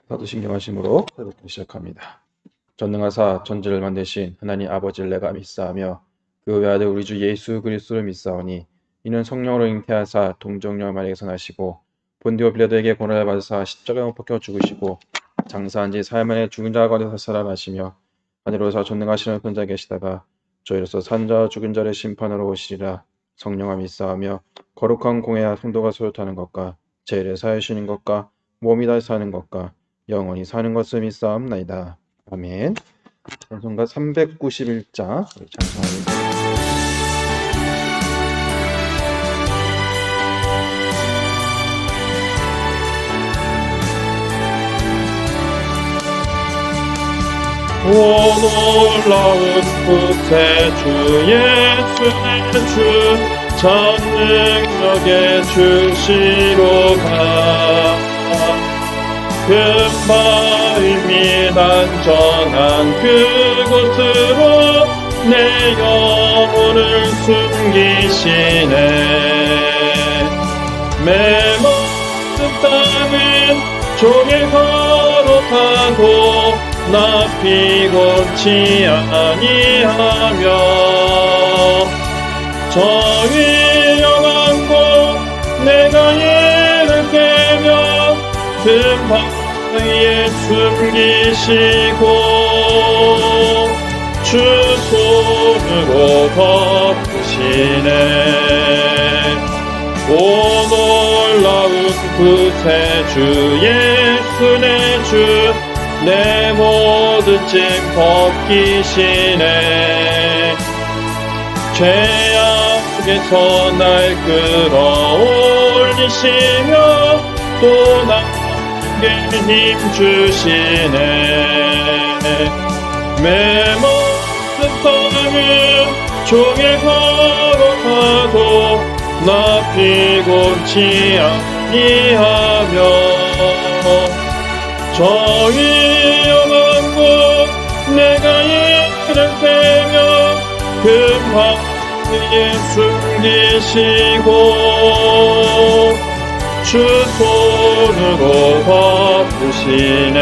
사도신경하심으로 새롭게 시작합니다. 전능하사 천지를 만드신 하나님 아버지를 내가 믿사하며 그 외아들 우리 주 예수 그리스도를 믿사오니 이는 성령으로 잉태하사 동정녀 마리아에서 나시고 본디오 빌라도에게 고난을 받으사 십자가에 못 박혀 죽으시고 장사한 지 사흘 만에 죽은 자 가운데서 살아나시며 하늘로서 전능하시는 분자 계시다가 저희로서 산 자와 죽은 자를 심판하러 오시리라. 성령과 믿사하며 거룩한 공회와 성도가 소유하는 것과 죄를 사하시는 것과 몸이 다시 사는 것과 영원히 사는 것을 믿사옵나이다. 아멘. 찬송가 391장 찬송하겠습니다. 오 놀라운 구세주 예수의 주 전능력의 주시로가 금발 및 안전한 그곳으로 내 영혼을 숨기시네. 메모든 땅은 종일 걸어가도 나 피곤치 아니하며 저희 영한 곳 내가 이를 깨며 금방 위에 숨기시고 주 손으로 덮으시네. 오 놀라운 구세주 예수 내 주 내 모든 짐 벗기시네. 죄악에서 날 끌어올리시며 또 힘 주시네. 메모든 땅을 종일 걸어가도 나 피곤치 아니하며 저희 영한 곳 내가 이를 빼며 금방 위에 숨기시고 주 손으로 덮으시네.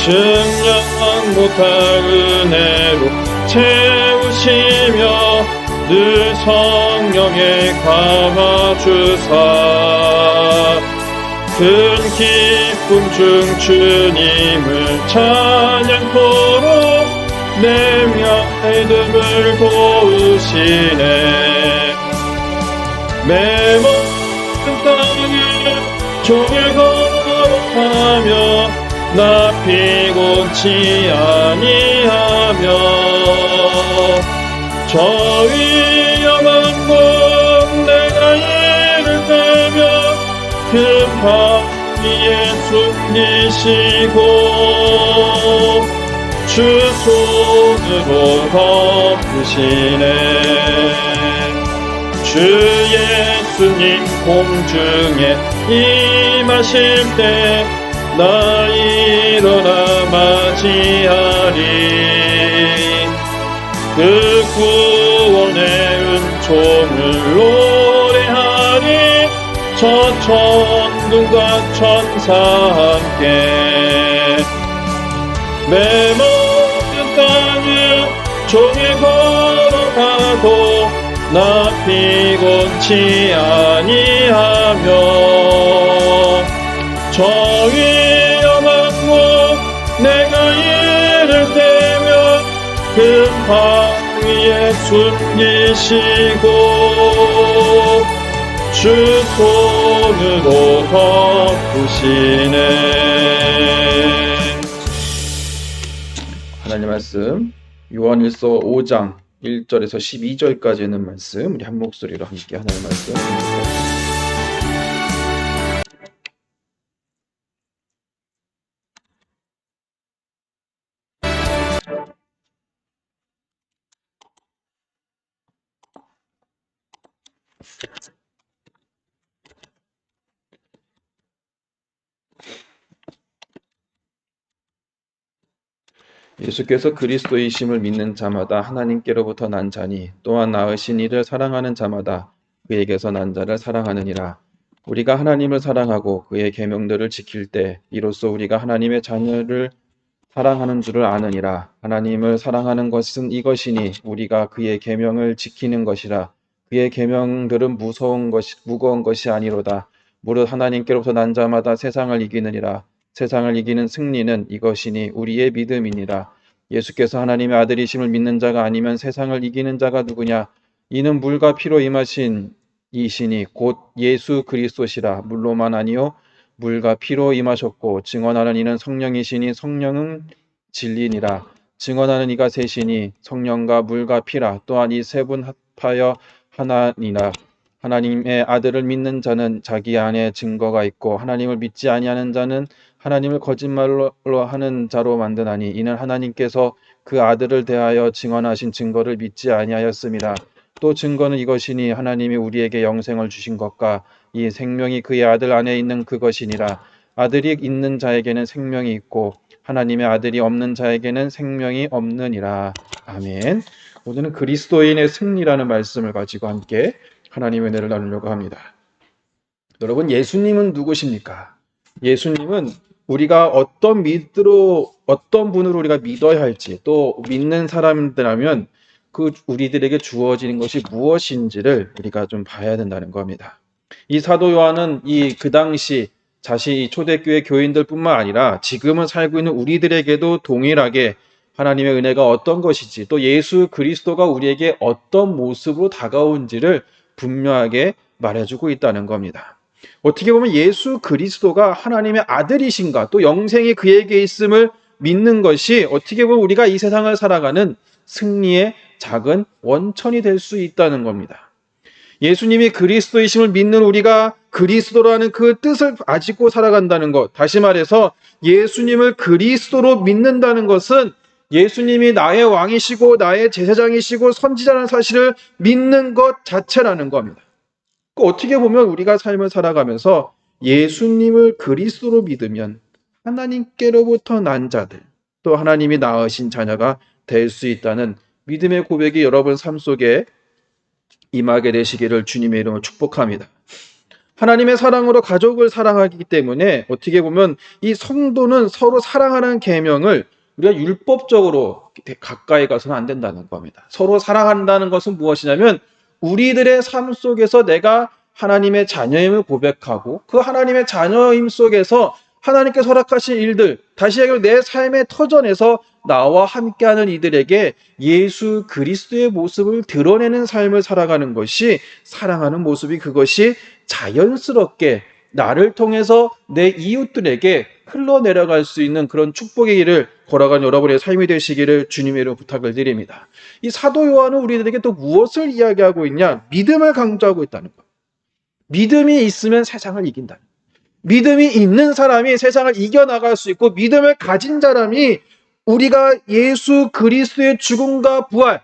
증량 못할 은혜로 채우시며 늘 성령에 감아주사 큰 기쁨 중 주님을 찬양토록 내 믿음을 도우시네. 메모든 땅을 종일 걸어가며 나 피곤치 아니하며 저희 영한 곳 내가 이를 빼며 금방 위에 숨기시고 주 손으로 덮으시네. 주 예수님 공중에 임하실 때 나 일어나 맞이하리. 그 구원의 은총을 노래하리. 저 천군과 천사 함께 메모든 땅을 종일 걸어가도 나 피곤치 아니하며 저희 영한 곳 내가 이를 빼며 금방 위에 숨기시고 주 손으로 덮으시네. 하나님 말씀 요한일서 5장 1절에서 12절까지 있는 말씀 우리 한 목소리로 함께 하나님 말씀 예수께서 그리스도이심을 믿는 자마다 하나님께로부터 난 자니 또한 낳으신 이를 사랑하는 자마다 그에게서 난 자를 사랑하느니라. 우리가 하나님을 사랑하고 그의 계명들을 지킬 때 이로써 우리가 하나님의 자녀를 사랑하는 줄을 아느니라. 하나님을 사랑하는 것은 이것이니 우리가 그의 계명을 지키는 것이라. 그의 계명들은 무거운 것이 아니로다. 무릇 하나님께로부터 난 자마다 세상을 이기느니라. 세상을 이기는 승리는 이것이니 우리의 믿음이니라. 예수께서 하나님의 아들이심을 믿는 자가 아니면 세상을 이기는 자가 누구냐? 이는 물과 피로 임하신 이시니 곧 예수 그리스도시라. 물로만 아니요 물과 피로 임하셨고 증언하는 이는 성령이시니 성령은 진리니라. 증언하는 이가 셋이니 성령과 물과 피라. 또한 이 세 분 합하여 하나니라. 하나님의 아들을 믿는 자는 자기 안에 증거가 있고 하나님을 믿지 아니하는 자는 하나님을 거짓말로 하는 자로 만드나니 이는 하나님께서 그 아들을 대하여 증언하신 증거를 믿지 아니하였습니다. 또 증거는 이것이니 하나님이 우리에게 영생을 주신 것과 이 생명이 그의 아들 안에 있는 그것이니라. 아들이 있는 자에게는 생명이 있고 하나님의 아들이 없는 자에게는 생명이 없느니라. 아멘. 오늘은 그리스도인의 승리라는 말씀을 가지고 함께 하나님의 은혜를 나누려고 합니다. 여러분, 예수님은 누구십니까? 예수님은 우리가 어떤 분으로 우리가 믿어야 할지, 또 믿는 사람들이라면 그 우리들에게 주어지는 것이 무엇인지를 우리가 좀 봐야 된다는 겁니다. 이 사도 요한은 그 당시 자신이 초대교회 교인들뿐만 아니라 지금은 살고 있는 우리들에게도 동일하게 하나님의 은혜가 어떤 것인지, 또 예수 그리스도가 우리에게 어떤 모습으로 다가온지를 분명하게 말해주고 있다는 겁니다. 어떻게 보면 예수 그리스도가 하나님의 아들이신가, 또 영생이 그에게 있음을 믿는 것이 어떻게 보면 우리가 이 세상을 살아가는 승리의 작은 원천이 될 수 있다는 겁니다. 예수님이 그리스도이심을 믿는 우리가 그리스도라는 그 뜻을 가지고 살아간다는 것, 다시 말해서 예수님을 그리스도로 믿는다는 것은 예수님이 나의 왕이시고 나의 제사장이시고 선지자라는 사실을 믿는 것 자체라는 겁니다. 어떻게 보면 우리가 삶을 살아가면서 예수님을 그리스도로 믿으면 하나님께로부터 난 자들, 또 하나님이 낳으신 자녀가 될 수 있다는 믿음의 고백이 여러분 삶 속에 임하게 되시기를 주님의 이름으로 축복합니다. 하나님의 사랑으로 가족을 사랑하기 때문에 어떻게 보면 이 성도는 서로 사랑하는 계명을 우리가 율법적으로 가까이 가서는 안 된다는 겁니다. 서로 사랑한다는 것은 무엇이냐면 우리들의 삶 속에서 내가 하나님의 자녀임을 고백하고 그 하나님의 자녀임 속에서 하나님께서 허락하신 일들, 다시 얘기하면 내 삶의 터전에서 나와 함께하는 이들에게 예수 그리스도의 모습을 드러내는 삶을 살아가는 것이 사랑하는 모습이 그것이 자연스럽게 나를 통해서 내 이웃들에게 흘러내려갈 수 있는 그런 축복의 길을 걸어가는 여러분의 삶이 되시기를 주님의 이름으로 부탁을 드립니다. 이 사도 요한은 우리들에게 또 무엇을 이야기하고 있냐? 믿음을 강조하고 있다는 것. 믿음이 있으면 세상을 이긴다. 믿음이 있는 사람이 세상을 이겨나갈 수 있고 믿음을 가진 사람이 우리가 예수 그리스도의 죽음과 부활,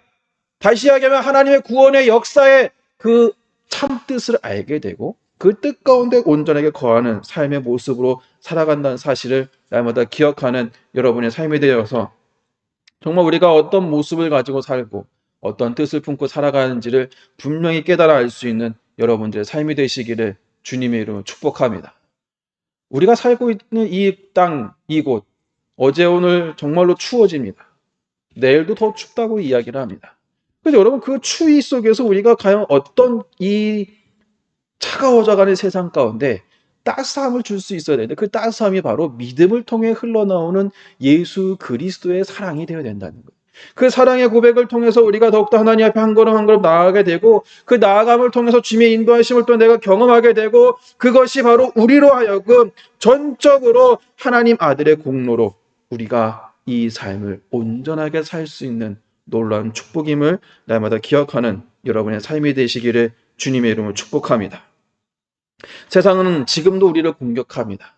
다시 이야기하면 하나님의 구원의 역사의 그 참뜻을 알게 되고 그 뜻 가운데 온전하게 거하는 삶의 모습으로 살아간다는 사실을 날마다 기억하는 여러분의 삶이 되어서 정말 우리가 어떤 모습을 가지고 살고 어떤 뜻을 품고 살아가는지를 분명히 깨달아 알 수 있는 여러분들의 삶이 되시기를 주님의 이름으로 축복합니다. 우리가 살고 있는 이 땅, 이곳, 어제 오늘 정말로 추워집니다. 내일도 더 춥다고 이야기를 합니다. 그래서 여러분 그 추위 속에서 우리가 과연 어떤 이 차가워져가는 세상 가운데 따스함을 줄 수 있어야 되는데 그 따스함이 바로 믿음을 통해 흘러나오는 예수 그리스도의 사랑이 되어야 된다는 거예요. 그 사랑의 고백을 통해서 우리가 더욱더 하나님 앞에 한 걸음 한 걸음 나아가게 되고 그 나아감을 통해서 주님의 인도하심을 또 내가 경험하게 되고 그것이 바로 우리로 하여금 전적으로 하나님 아들의 공로로 우리가 이 삶을 온전하게 살 수 있는 놀라운 축복임을 날마다 기억하는 여러분의 삶이 되시기를 주님의 이름으로 축복합니다. 세상은 지금도 우리를 공격합니다.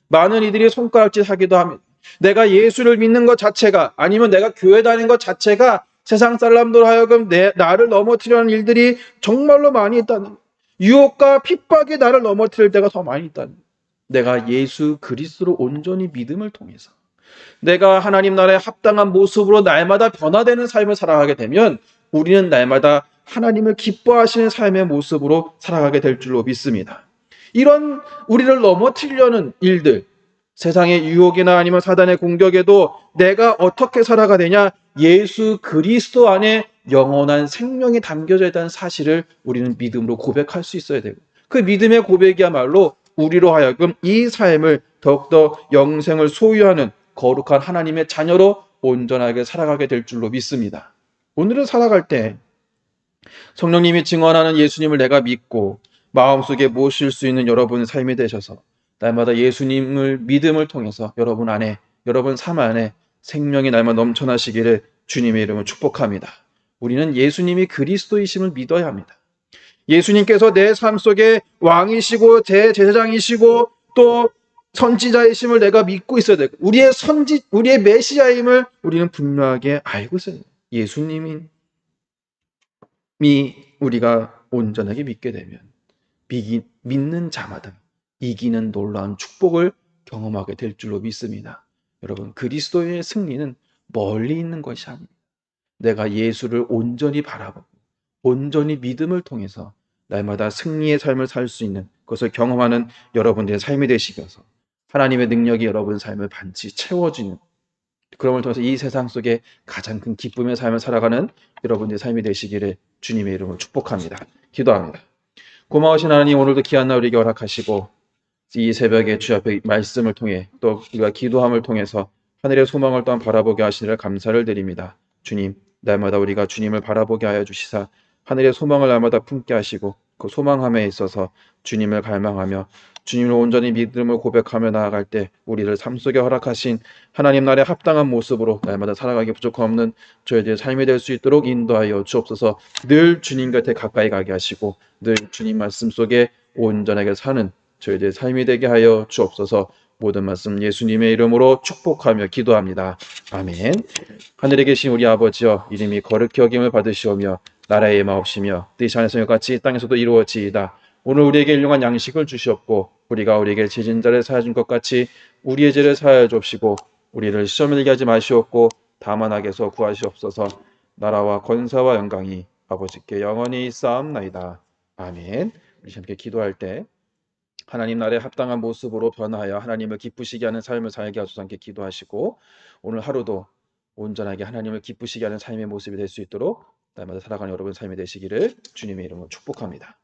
많은 이들이 손가락질 하기도 합니다. 내가 예수를 믿는 것 자체가 아니면 내가 교회 다니는 것 자체가 세상 사람들 하여금 나를 넘어뜨리는 일들이 정말로 많이 있다는, 유혹과 핍박이 나를 넘어뜨릴 때가 더 많이 있다는, 내가 예수 그리스도로 온전히 믿음을 통해서 내가 하나님 나라에 합당한 모습으로 날마다 변화되는 삶을 살아가게 되면 우리는 날마다 하나님을 기뻐하시는 삶의 모습으로 살아가게 될 줄로 믿습니다. 이런 우리를 넘어뜨리려는 일들, 세상의 유혹이나 아니면 사단의 공격에도 내가 어떻게 살아가 되냐? 예수 그리스도 안에 영원한 생명이 담겨져 있다는 사실을 우리는 믿음으로 고백할 수 있어야 되고, 그 믿음의 고백이야말로 우리로 하여금 이 삶을 더욱더 영생을 소유하는 거룩한 하나님의 자녀로 온전하게 살아가게 될 줄로 믿습니다. 오늘을 살아갈 때 성령님이 증언하는 예수님을 내가 믿고 마음속에 모실 수 있는 여러분의 삶이 되셔서 날마다 예수님을 믿음을 통해서 여러분 안에, 여러분 삶 안에 생명이 날마다 넘쳐나시기를 주님의 이름으로 축복합니다. 우리는 예수님이 그리스도이심을 믿어야 합니다. 예수님께서 내 삶 속에 왕이시고 제 제사장이시고 또 선지자이심을 내가 믿고 있어야 되고, 우리의 메시아임을 우리는 분명하게 알고 있어야 돼요. 예수님이 우리가 온전하게 믿게 되면 믿는 자마다 이기는 놀라운 축복을 경험하게 될 줄로 믿습니다. 여러분, 그리스도의 승리는 멀리 있는 것이 아닙니다. 내가 예수를 온전히 바라보고 온전히 믿음을 통해서 날마다 승리의 삶을 살 수 있는 것을 경험하는 여러분들의 삶이 되시면서 하나님의 능력이 여러분의 삶을 반드시 채워지는, 그럼을 통해서 이 세상 속에 가장 큰 기쁨의 삶을 살아가는 여러분들의 삶이 되시기를 주님의 이름으로 축복합니다. 기도합니다. 고마우신 하나님, 오늘도 귀한 날 우리에게 허락하시고 이 새벽에 주 앞에 말씀을 통해 또 우리가 기도함을 통해서 하늘의 소망을 또한 바라보게 하시니라 감사를 드립니다. 주님, 날마다 우리가 주님을 바라보게 하여 주시사 하늘의 소망을 날마다 품게 하시고 그 소망함에 있어서 주님을 갈망하며 주님을 온전히 믿음을 고백하며 나아갈 때 우리를 삶 속에 허락하신 하나님 나라에 합당한 모습으로 날마다 살아가기 부족함 없는 저희들의 삶이 될 수 있도록 인도하여 주옵소서. 늘 주님 곁에 가까이 가게 하시고 늘 주님 말씀 속에 온전하게 사는 저희들의 삶이 되게 하여 주옵소서. 모든 말씀 예수님의 이름으로 축복하며 기도합니다. 아멘. 하늘에 계신 우리 아버지여, 이름이 거룩히 여김을 받으시오며 나라의 마옵시며 뜻이 하늘에서 같이 땅에서도 이루어지이다. 오늘 우리에게 일용할 양식을 주시옵고 우리가 우리에게 지진 자를 사하여 준 것 같이 우리의 죄를 사하여 주옵시고 우리를 시험에 들게 하지 마시옵고 다만 악에서 구하시옵소서. 나라와 권세와 영광이 아버지께 영원히 있사옵나이다. 아멘. 우리 함께 기도할 때 하나님 나라에 합당한 모습으로 변화하여 하나님을 기쁘시게 하는 삶을 살게 하소서 함께 기도하시고, 오늘 하루도 온전하게 하나님을 기쁘시게 하는 삶의 모습이 될 수 있도록 날마다 살아가는 여러분 삶이 되시기를 주님의 이름으로 축복합니다.